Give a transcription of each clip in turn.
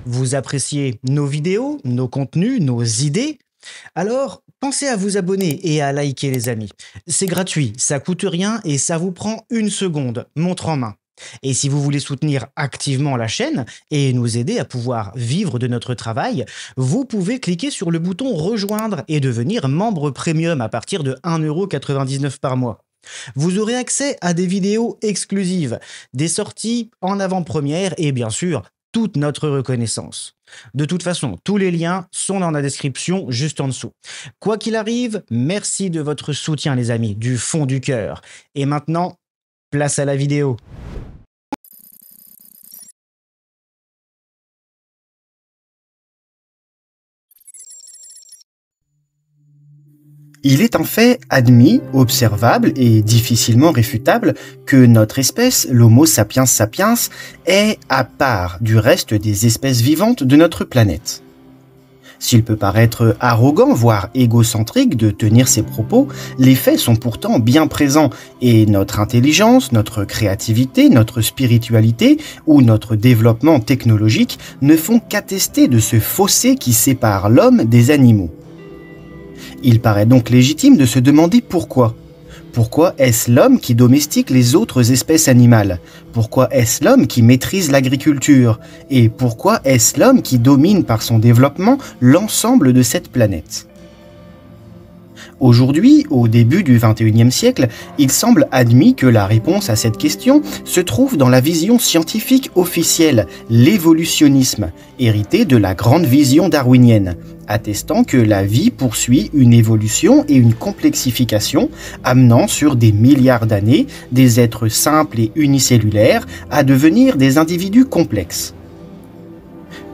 Vous appréciez nos vidéos, nos contenus, nos idées? Alors, pensez à vous abonner et à liker les amis. C'est gratuit, ça coûte rien et ça vous prend une seconde, montre en main. Et si vous voulez soutenir activement la chaîne et nous aider à pouvoir vivre de notre travail, vous pouvez cliquer sur le bouton rejoindre et devenir membre premium à partir de 1,99 € par mois. Vous aurez accès à des vidéos exclusives, des sorties en avant-première et bien sûr, toute notre reconnaissance. De toute façon, tous les liens sont dans la description juste en dessous. Quoi qu'il arrive, merci de votre soutien les amis, du fond du cœur. Et maintenant, place à la vidéo. Il est un fait admis, observable et difficilement réfutable que notre espèce, l'Homo sapiens sapiens, est à part du reste des espèces vivantes de notre planète. S'il peut paraître arrogant, voire égocentrique de tenir ces propos, les faits sont pourtant bien présents et notre intelligence, notre créativité, notre spiritualité ou notre développement technologique ne font qu'attester de ce fossé qui sépare l'homme des animaux. Il paraît donc légitime de se demander pourquoi. Pourquoi est-ce l'homme qui domestique les autres espèces animales? Pourquoi est-ce l'homme qui maîtrise l'agriculture? Et pourquoi est-ce l'homme qui domine par son développement l'ensemble de cette planète? Aujourd'hui, au début du XXIe siècle, il semble admis que la réponse à cette question se trouve dans la vision scientifique officielle, l'évolutionnisme, hérité de la grande vision darwinienne, attestant que la vie poursuit une évolution et une complexification, amenant sur des milliards d'années des êtres simples et unicellulaires à devenir des individus complexes.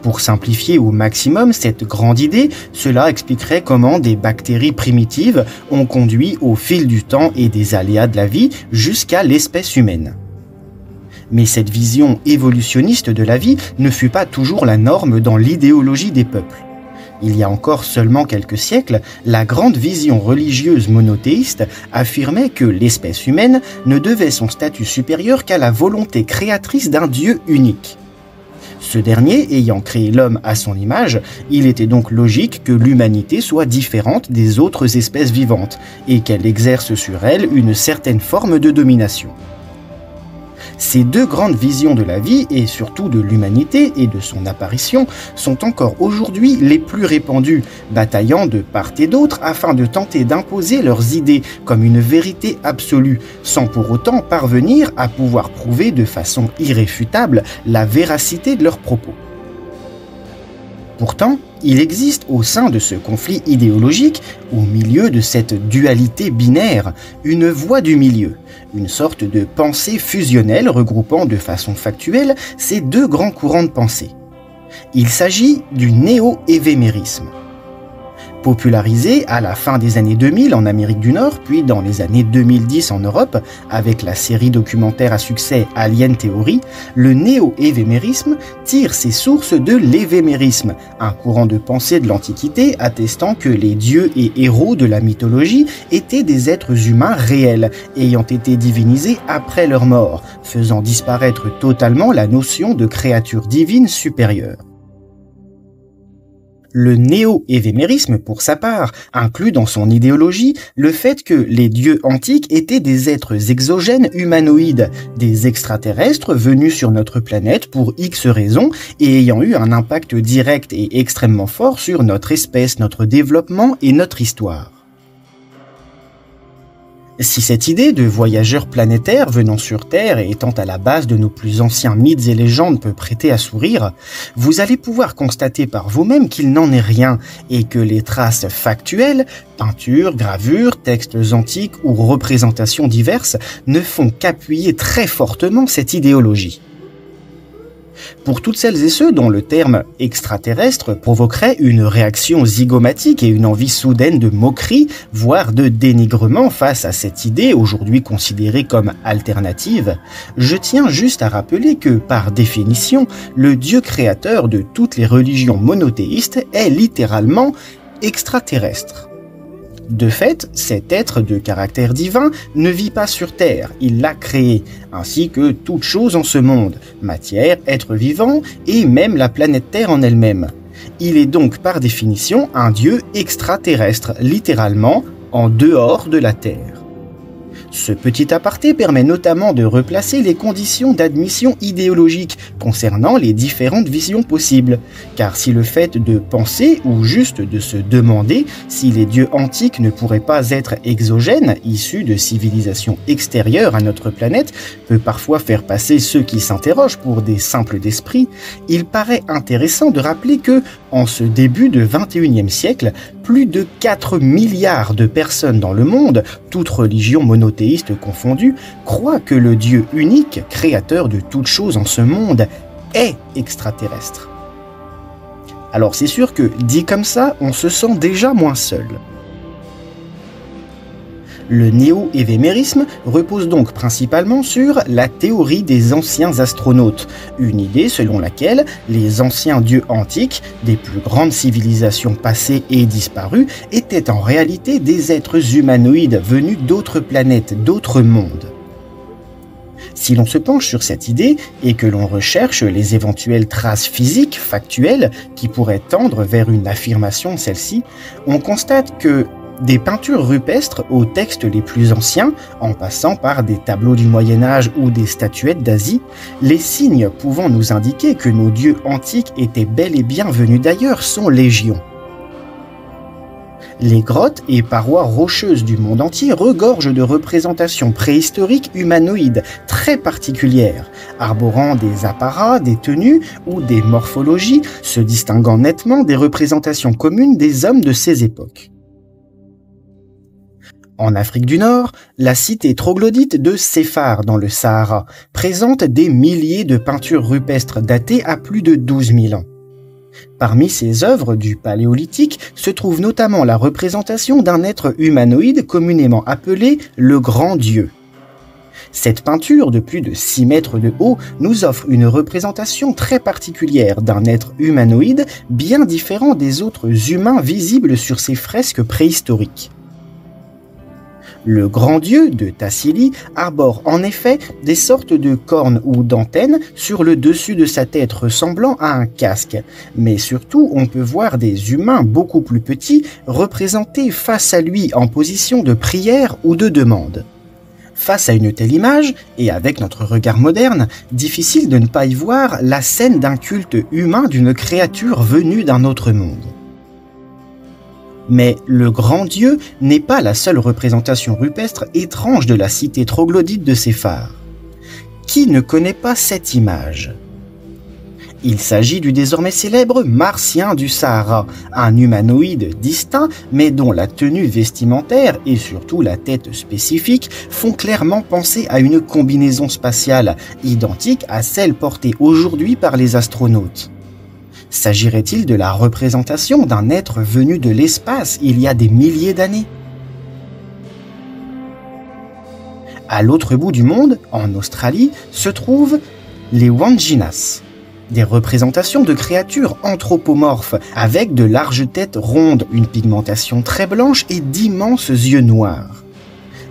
Pour simplifier au maximum cette grande idée, cela expliquerait comment des bactéries primitives ont conduit au fil du temps et des aléas de la vie jusqu'à l'espèce humaine. Mais cette vision évolutionniste de la vie ne fut pas toujours la norme dans l'idéologie des peuples. Il y a encore seulement quelques siècles, la grande vision religieuse monothéiste affirmait que l'espèce humaine ne devait son statut supérieur qu'à la volonté créatrice d'un Dieu unique. Ce dernier ayant créé l'homme à son image, il était donc logique que l'humanité soit différente des autres espèces vivantes et qu'elle exerce sur elle une certaine forme de domination. Ces deux grandes visions de la vie et surtout de l'humanité et de son apparition sont encore aujourd'hui les plus répandues, bataillant de part et d'autre afin de tenter d'imposer leurs idées comme une vérité absolue, sans pour autant parvenir à pouvoir prouver de façon irréfutable la véracité de leurs propos. Pourtant, il existe au sein de ce conflit idéologique, au milieu de cette dualité binaire, une voie du milieu, une sorte de pensée fusionnelle regroupant de façon factuelle ces deux grands courants de pensée. Il s'agit du néo-évémérisme. Popularisé à la fin des années 2000 en Amérique du Nord, puis dans les années 2010 en Europe, avec la série documentaire à succès Alien Theory, le néo-évémérisme tire ses sources de l'évémérisme, un courant de pensée de l'Antiquité attestant que les dieux et héros de la mythologie étaient des êtres humains réels, ayant été divinisés après leur mort, faisant disparaître totalement la notion de créature divine supérieure. Le néo-évémérisme, pour sa part, inclut dans son idéologie le fait que les dieux antiques étaient des êtres exogènes humanoïdes, des extraterrestres venus sur notre planète pour X raisons et ayant eu un impact direct et extrêmement fort sur notre espèce, notre développement et notre histoire. Si cette idée de voyageurs planétaires venant sur Terre et étant à la base de nos plus anciens mythes et légendes peut prêter à sourire, vous allez pouvoir constater par vous-même qu'il n'en est rien et que les traces factuelles, peintures, gravures, textes antiques ou représentations diverses ne font qu'appuyer très fortement cette idéologie. Pour toutes celles et ceux dont le terme extraterrestre provoquerait une réaction zygomatique et une envie soudaine de moquerie, voire de dénigrement face à cette idée aujourd'hui considérée comme alternative, je tiens juste à rappeler que, par définition, le Dieu créateur de toutes les religions monothéistes est littéralement extraterrestre. De fait, cet être de caractère divin ne vit pas sur Terre, il l'a créé, ainsi que toute chose en ce monde, matière, êtres vivants et même la planète Terre en elle-même. Il est donc par définition un dieu extraterrestre, littéralement en dehors de la Terre. Ce petit aparté permet notamment de replacer les conditions d'admission idéologique concernant les différentes visions possibles. Car si le fait de penser ou juste de se demander si les dieux antiques ne pourraient pas être exogènes, issus de civilisations extérieures à notre planète, peut parfois faire passer ceux qui s'interrogent pour des simples d'esprit, il paraît intéressant de rappeler que, en ce début de 21e siècle, plus de 4 milliards de personnes dans le monde, toutes religions monothéistes confondues, croient que le Dieu unique, créateur de toutes choses en ce monde, est extraterrestre. Alors c'est sûr que, dit comme ça, on se sent déjà moins seul. Le néo-évémérisme repose donc principalement sur la théorie des anciens astronautes, une idée selon laquelle les anciens dieux antiques, des plus grandes civilisations passées et disparues, étaient en réalité des êtres humanoïdes venus d'autres planètes, d'autres mondes. Si l'on se penche sur cette idée et que l'on recherche les éventuelles traces physiques, factuelles, qui pourraient tendre vers une affirmation de celle-ci, on constate que des peintures rupestres aux textes les plus anciens, en passant par des tableaux du Moyen-Âge ou des statuettes d'Asie, les signes pouvant nous indiquer que nos dieux antiques étaient bel et bien venus d'ailleurs sont légion. Les grottes et parois rocheuses du monde entier regorgent de représentations préhistoriques humanoïdes très particulières, arborant des apparats, des tenues ou des morphologies, se distinguant nettement des représentations communes des hommes de ces époques. En Afrique du Nord, la cité troglodyte de Séphar dans le Sahara présente des milliers de peintures rupestres datées à plus de 12 000 ans. Parmi ces œuvres du Paléolithique se trouve notamment la représentation d'un être humanoïde communément appelé le Grand Dieu. Cette peinture de plus de 6 mètres de haut nous offre une représentation très particulière d'un être humanoïde bien différent des autres humains visibles sur ces fresques préhistoriques. Le grand dieu de Tassili arbore en effet des sortes de cornes ou d'antennes sur le dessus de sa tête ressemblant à un casque, mais surtout on peut voir des humains beaucoup plus petits représentés face à lui en position de prière ou de demande. Face à une telle image, et avec notre regard moderne, difficile de ne pas y voir la scène d'un culte humain d'une créature venue d'un autre monde. Mais le grand Dieu n'est pas la seule représentation rupestre étrange de la cité troglodyte de Séphar. Qui ne connaît pas cette image ? Il s'agit du désormais célèbre Martien du Sahara, un humanoïde distinct mais dont la tenue vestimentaire et surtout la tête spécifique font clairement penser à une combinaison spatiale, identique à celle portée aujourd'hui par les astronautes. S'agirait-il de la représentation d'un être venu de l'espace il y a des milliers d'années ? À l'autre bout du monde, en Australie, se trouvent les Wanjinas, des représentations de créatures anthropomorphes avec de larges têtes rondes, une pigmentation très blanche et d'immenses yeux noirs.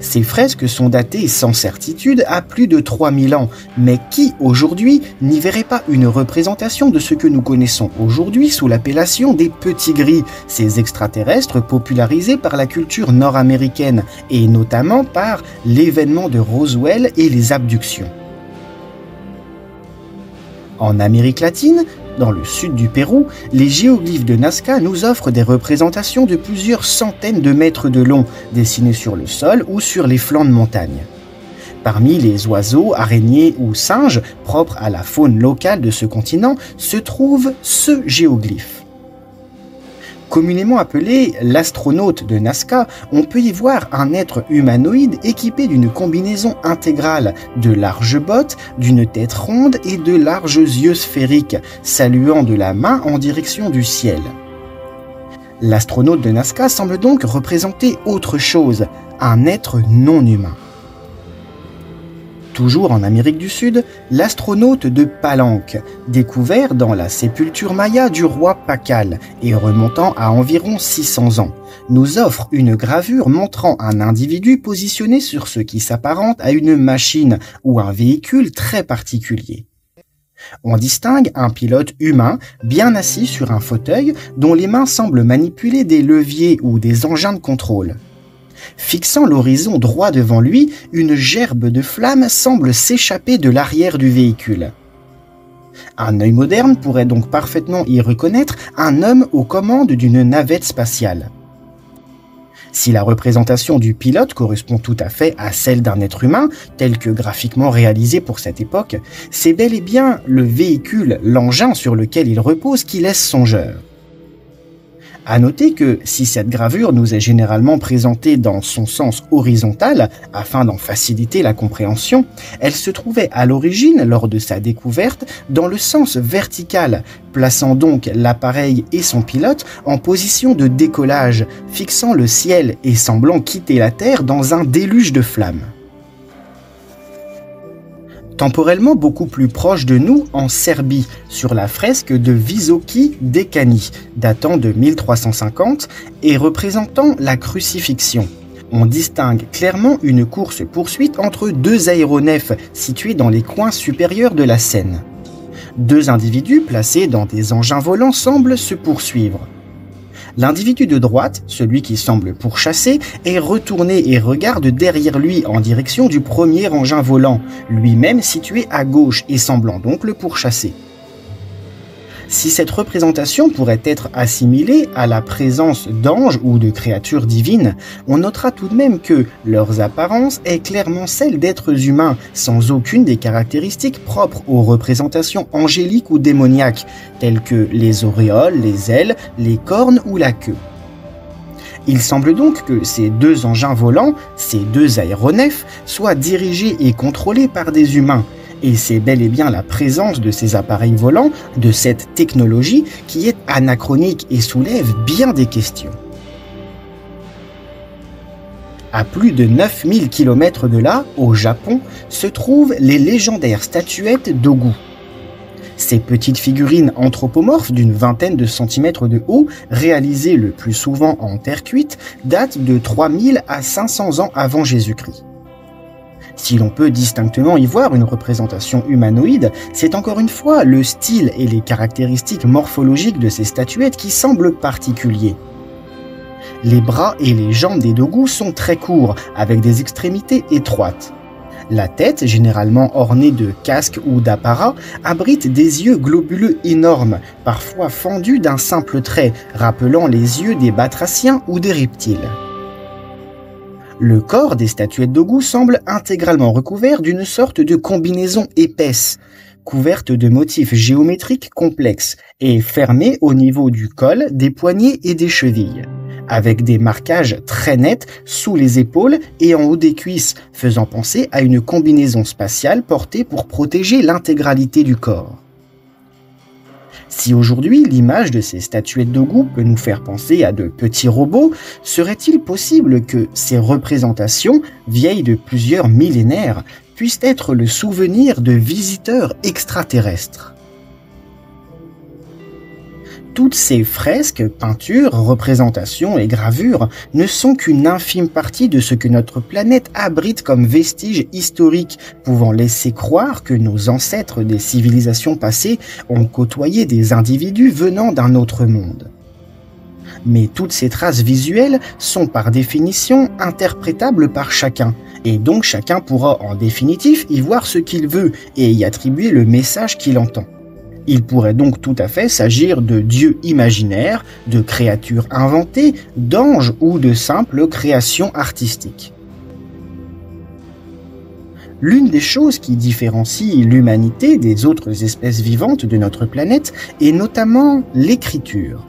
Ces fresques sont datées sans certitude à plus de 3000 ans, mais qui, aujourd'hui, n'y verrait pas une représentation de ce que nous connaissons aujourd'hui sous l'appellation des petits gris, ces extraterrestres popularisés par la culture nord-américaine, et notamment par l'événement de Roswell et les abductions. En Amérique latine, dans le sud du Pérou, les géoglyphes de Nazca nous offrent des représentations de plusieurs centaines de mètres de long, dessinées sur le sol ou sur les flancs de montagne. Parmi les oiseaux, araignées ou singes, propres à la faune locale de ce continent, se trouve ce géoglyphe. Communément appelé l'astronaute de Nazca, on peut y voir un être humanoïde équipé d'une combinaison intégrale, de larges bottes, d'une tête ronde et de larges yeux sphériques, saluant de la main en direction du ciel. L'astronaute de Nazca semble donc représenter autre chose, un être non humain. Toujours en Amérique du Sud, l'astronaute de Palenque, découvert dans la sépulture maya du roi Pacal et remontant à environ 600 ans, nous offre une gravure montrant un individu positionné sur ce qui s'apparente à une machine ou un véhicule très particulier. On distingue un pilote humain bien assis sur un fauteuil dont les mains semblent manipuler des leviers ou des engins de contrôle. Fixant l'horizon droit devant lui, une gerbe de flammes semble s'échapper de l'arrière du véhicule. Un œil moderne pourrait donc parfaitement y reconnaître un homme aux commandes d'une navette spatiale. Si la représentation du pilote correspond tout à fait à celle d'un être humain, tel que graphiquement réalisé pour cette époque, c'est bel et bien le véhicule, l'engin sur lequel il repose qui laisse songeur. À noter que si cette gravure nous est généralement présentée dans son sens horizontal, afin d'en faciliter la compréhension, elle se trouvait à l'origine, lors de sa découverte, dans le sens vertical, plaçant donc l'appareil et son pilote en position de décollage, fixant le ciel et semblant quitter la Terre dans un déluge de flammes. Temporellement beaucoup plus proche de nous en Serbie, sur la fresque de Visoki Dekani, datant de 1350 et représentant la crucifixion. On distingue clairement une course-poursuite entre deux aéronefs situés dans les coins supérieurs de la scène. Deux individus placés dans des engins volants semblent se poursuivre. L'individu de droite, celui qui semble pourchasser, est retourné et regarde derrière lui en direction du premier engin volant, lui-même situé à gauche et semblant donc le pourchasser. Si cette représentation pourrait être assimilée à la présence d'anges ou de créatures divines, on notera tout de même que leur apparence est clairement celle d'êtres humains, sans aucune des caractéristiques propres aux représentations angéliques ou démoniaques, telles que les auréoles, les ailes, les cornes ou la queue. Il semble donc que ces deux engins volants, ces deux aéronefs, soient dirigés et contrôlés par des humains, et c'est bel et bien la présence de ces appareils volants, de cette technologie, qui est anachronique et soulève bien des questions. À plus de 9000 km de là, au Japon, se trouvent les légendaires statuettes d'Ogu. Ces petites figurines anthropomorphes d'une vingtaine de centimètres de haut, réalisées le plus souvent en terre cuite, datent de 3000 à 500 ans avant Jésus-Christ. Si l'on peut distinctement y voir une représentation humanoïde, c'est encore une fois le style et les caractéristiques morphologiques de ces statuettes qui semblent particuliers. Les bras et les jambes des dogu sont très courts, avec des extrémités étroites. La tête, généralement ornée de casques ou d'apparats, abrite des yeux globuleux énormes, parfois fendus d'un simple trait, rappelant les yeux des batraciens ou des reptiles. Le corps des statuettes d'Ogu semble intégralement recouvert d'une sorte de combinaison épaisse, couverte de motifs géométriques complexes et fermée au niveau du col, des poignets et des chevilles, avec des marquages très nets sous les épaules et en haut des cuisses, faisant penser à une combinaison spatiale portée pour protéger l'intégralité du corps. Si aujourd'hui l'image de ces statuettes d'Ogu peut nous faire penser à de petits robots, serait-il possible que ces représentations, vieilles de plusieurs millénaires, puissent être le souvenir de visiteurs extraterrestres ? Toutes ces fresques, peintures, représentations et gravures ne sont qu'une infime partie de ce que notre planète abrite comme vestiges historiques, pouvant laisser croire que nos ancêtres des civilisations passées ont côtoyé des individus venant d'un autre monde. Mais toutes ces traces visuelles sont par définition interprétables par chacun, et donc chacun pourra en définitive y voir ce qu'il veut et y attribuer le message qu'il entend. Il pourrait donc tout à fait s'agir de dieux imaginaires, de créatures inventées, d'anges ou de simples créations artistiques. L'une des choses qui différencie l'humanité des autres espèces vivantes de notre planète est notamment l'écriture.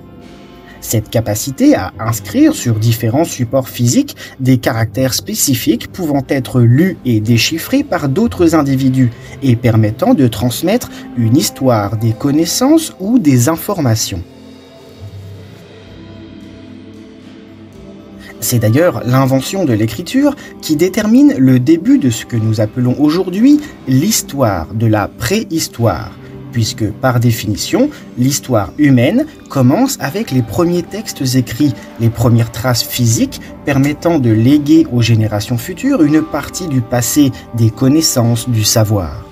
Cette capacité à inscrire sur différents supports physiques des caractères spécifiques pouvant être lus et déchiffrés par d'autres individus et permettant de transmettre une histoire, des connaissances ou des informations. C'est d'ailleurs l'invention de l'écriture qui détermine le début de ce que nous appelons aujourd'hui l'histoire de la préhistoire, puisque par définition, l'histoire humaine commence avec les premiers textes écrits, les premières traces physiques permettant de léguer aux générations futures une partie du passé, des connaissances, du savoir.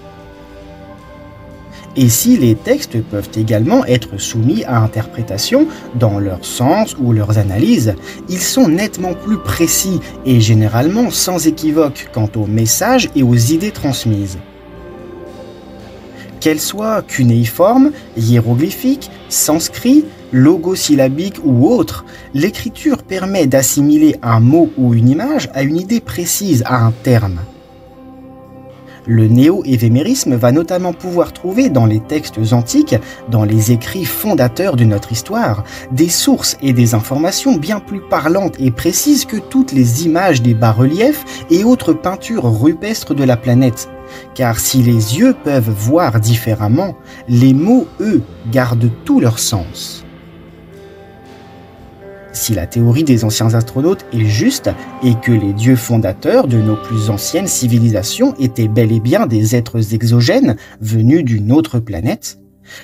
Et si les textes peuvent également être soumis à interprétation dans leur sens ou leurs analyses, ils sont nettement plus précis et généralement sans équivoque quant aux messages et aux idées transmises. Qu'elles soient cunéiformes, hiéroglyphiques, sanskrit, logosyllabiques ou autres, l'écriture permet d'assimiler un mot ou une image à une idée précise, à un terme. Le néo-évémérisme va notamment pouvoir trouver dans les textes antiques, dans les écrits fondateurs de notre histoire, des sources et des informations bien plus parlantes et précises que toutes les images des bas-reliefs et autres peintures rupestres de la planète. Car si les yeux peuvent voir différemment, les mots, eux, gardent tout leur sens. Si la théorie des anciens astronautes est juste et que les dieux fondateurs de nos plus anciennes civilisations étaient bel et bien des êtres exogènes venus d'une autre planète,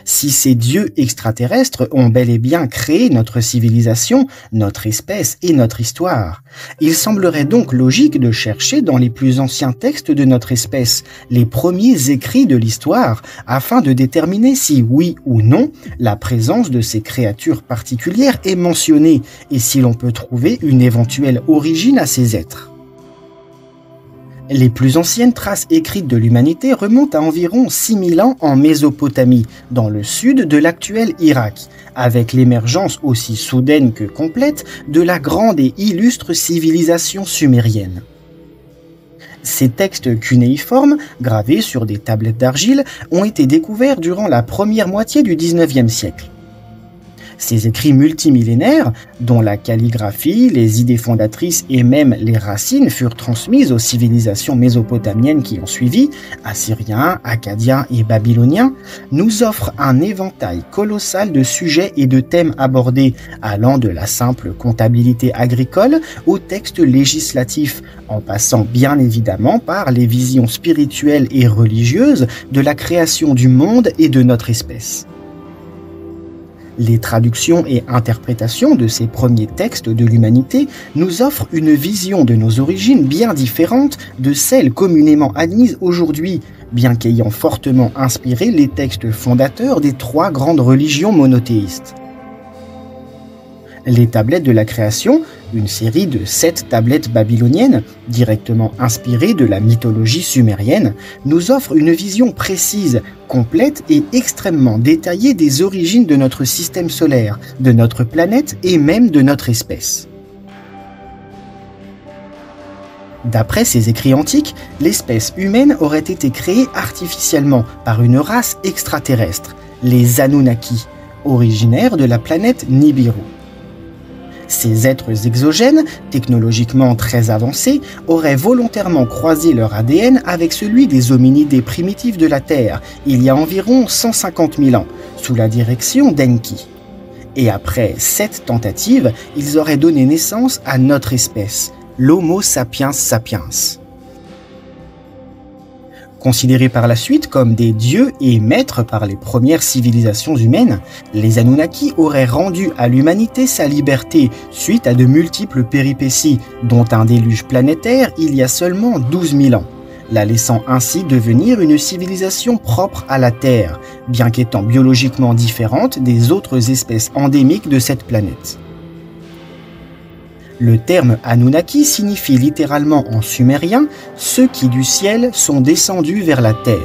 si ces dieux extraterrestres ont bel et bien créé notre civilisation, notre espèce et notre histoire, il semblerait donc logique de chercher dans les plus anciens textes de notre espèce les premiers écrits de l'histoire afin de déterminer si oui ou non la présence de ces créatures particulières est mentionnée et si l'on peut trouver une éventuelle origine à ces êtres. Les plus anciennes traces écrites de l'humanité remontent à environ 6000 ans en Mésopotamie, dans le sud de l'actuel Irak, avec l'émergence aussi soudaine que complète de la grande et illustre civilisation sumérienne. Ces textes cunéiformes, gravés sur des tablettes d'argile, ont été découverts durant la première moitié du XIXe siècle. Ces écrits multimillénaires, dont la calligraphie, les idées fondatrices et même les racines furent transmises aux civilisations mésopotamiennes qui ont suivi, assyriens, akkadiens et babyloniens, nous offrent un éventail colossal de sujets et de thèmes abordés, allant de la simple comptabilité agricole aux textes législatifs, en passant bien évidemment par les visions spirituelles et religieuses de la création du monde et de notre espèce. Les traductions et interprétations de ces premiers textes de l'humanité nous offrent une vision de nos origines bien différente de celle communément admise aujourd'hui, bien qu'ayant fortement inspiré les textes fondateurs des trois grandes religions monothéistes. Les tablettes de la création, une série de 7 tablettes babyloniennes, directement inspirées de la mythologie sumérienne, nous offrent une vision précise, complète et extrêmement détaillée des origines de notre système solaire, de notre planète et même de notre espèce. D'après ces écrits antiques, l'espèce humaine aurait été créée artificiellement par une race extraterrestre, les Anunnaki, originaires de la planète Nibiru. Ces êtres exogènes, technologiquement très avancés, auraient volontairement croisé leur ADN avec celui des hominidés primitifs de la Terre, il y a environ 150 000 ans, sous la direction d'Enki. Et après 7 tentatives, ils auraient donné naissance à notre espèce, l'Homo sapiens sapiens. Considérés par la suite comme des dieux et maîtres par les premières civilisations humaines, les Anunnaki auraient rendu à l'humanité sa liberté suite à de multiples péripéties, dont un déluge planétaire il y a seulement 12 000 ans, la laissant ainsi devenir une civilisation propre à la Terre, bien qu'étant biologiquement différente des autres espèces endémiques de cette planète. Le terme Anunnaki signifie littéralement en sumérien « ceux qui du ciel sont descendus vers la terre ».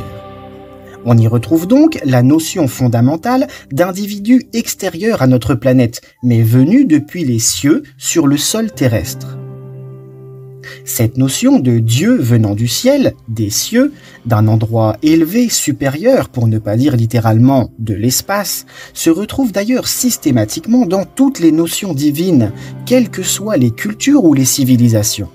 On y retrouve donc la notion fondamentale d'individus extérieurs à notre planète, mais venus depuis les cieux sur le sol terrestre. Cette notion de Dieu venant du ciel, des cieux, d'un endroit élevé, supérieur, pour ne pas dire littéralement de l'espace, se retrouve d'ailleurs systématiquement dans toutes les notions divines, quelles que soient les cultures ou les civilisations.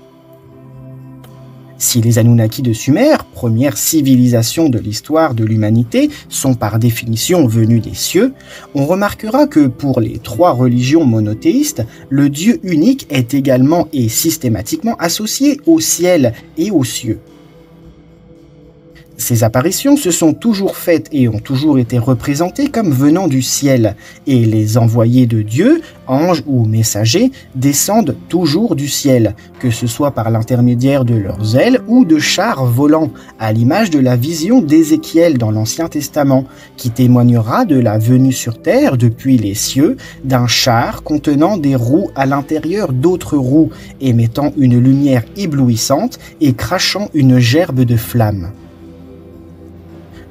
Si les Anunnaki de Sumer, première civilisation de l'histoire de l'humanité, sont par définition venus des cieux, on remarquera que pour les 3 religions monothéistes, le Dieu unique est également et systématiquement associé au ciel et aux cieux. Ces apparitions se sont toujours faites et ont toujours été représentées comme venant du ciel, et les envoyés de Dieu, anges ou messagers, descendent toujours du ciel, que ce soit par l'intermédiaire de leurs ailes ou de chars volants, à l'image de la vision d'Ézéchiel dans l'Ancien Testament, qui témoignera de la venue sur terre depuis les cieux d'un char contenant des roues à l'intérieur d'autres roues, émettant une lumière éblouissante et crachant une gerbe de flammes.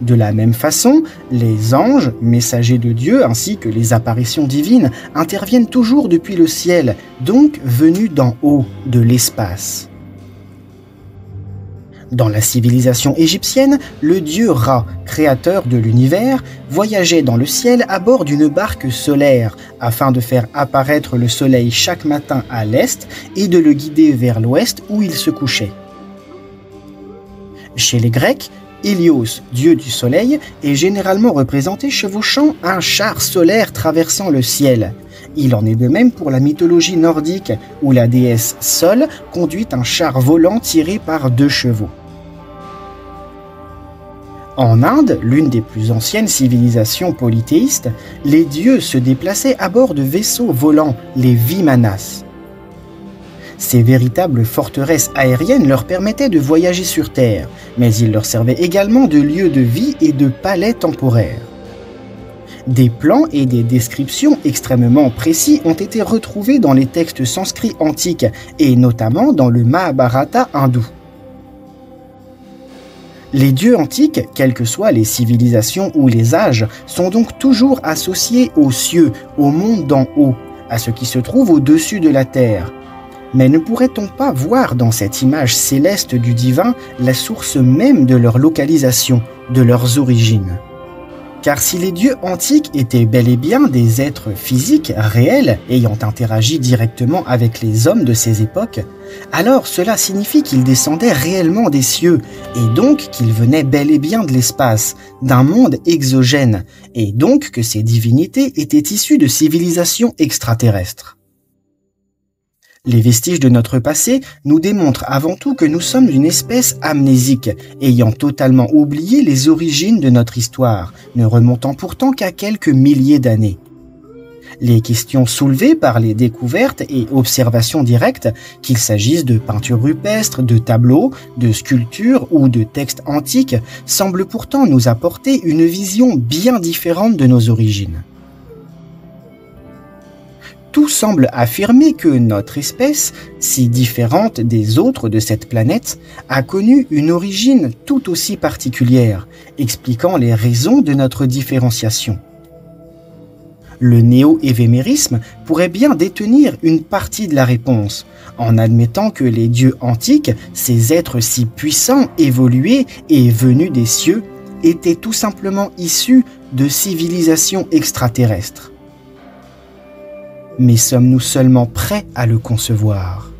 De la même façon, les anges, messagers de Dieu, ainsi que les apparitions divines, interviennent toujours depuis le ciel, donc venus d'en haut, de l'espace. Dans la civilisation égyptienne, le dieu Ra, créateur de l'univers, voyageait dans le ciel à bord d'une barque solaire, afin de faire apparaître le soleil chaque matin à l'est et de le guider vers l'ouest où il se couchait. Chez les Grecs, Hélios, dieu du soleil, est généralement représenté chevauchant un char solaire traversant le ciel. Il en est de même pour la mythologie nordique, où la déesse Sol conduit un char volant tiré par 2 chevaux. En Inde, l'une des plus anciennes civilisations polythéistes, les dieux se déplaçaient à bord de vaisseaux volants, les Vimanas. Ces véritables forteresses aériennes leur permettaient de voyager sur Terre, mais ils leur servaient également de lieu de vie et de palais temporaires. Des plans et des descriptions extrêmement précis ont été retrouvés dans les textes sanscrits antiques, et notamment dans le Mahabharata hindou. Les dieux antiques, quelles que soient les civilisations ou les âges, sont donc toujours associés aux cieux, au monde d'en haut, à ce qui se trouve au-dessus de la terre. Mais ne pourrait-on pas voir dans cette image céleste du divin la source même de leur localisation, de leurs origines? Car si les dieux antiques étaient bel et bien des êtres physiques, réels, ayant interagi directement avec les hommes de ces époques, alors cela signifie qu'ils descendaient réellement des cieux, et donc qu'ils venaient bel et bien de l'espace, d'un monde exogène, et donc que ces divinités étaient issues de civilisations extraterrestres. Les vestiges de notre passé nous démontrent avant tout que nous sommes une espèce amnésique, ayant totalement oublié les origines de notre histoire, ne remontant pourtant qu'à quelques milliers d'années. Les questions soulevées par les découvertes et observations directes, qu'il s'agisse de peintures rupestres, de tableaux, de sculptures ou de textes antiques, semblent pourtant nous apporter une vision bien différente de nos origines. Tout semble affirmer que notre espèce, si différente des autres de cette planète, a connu une origine tout aussi particulière, expliquant les raisons de notre différenciation. Le néo-évémérisme pourrait bien détenir une partie de la réponse, en admettant que les dieux antiques, ces êtres si puissants, évolués et venus des cieux, étaient tout simplement issus de civilisations extraterrestres. Mais sommes-nous seulement prêts à le concevoir ?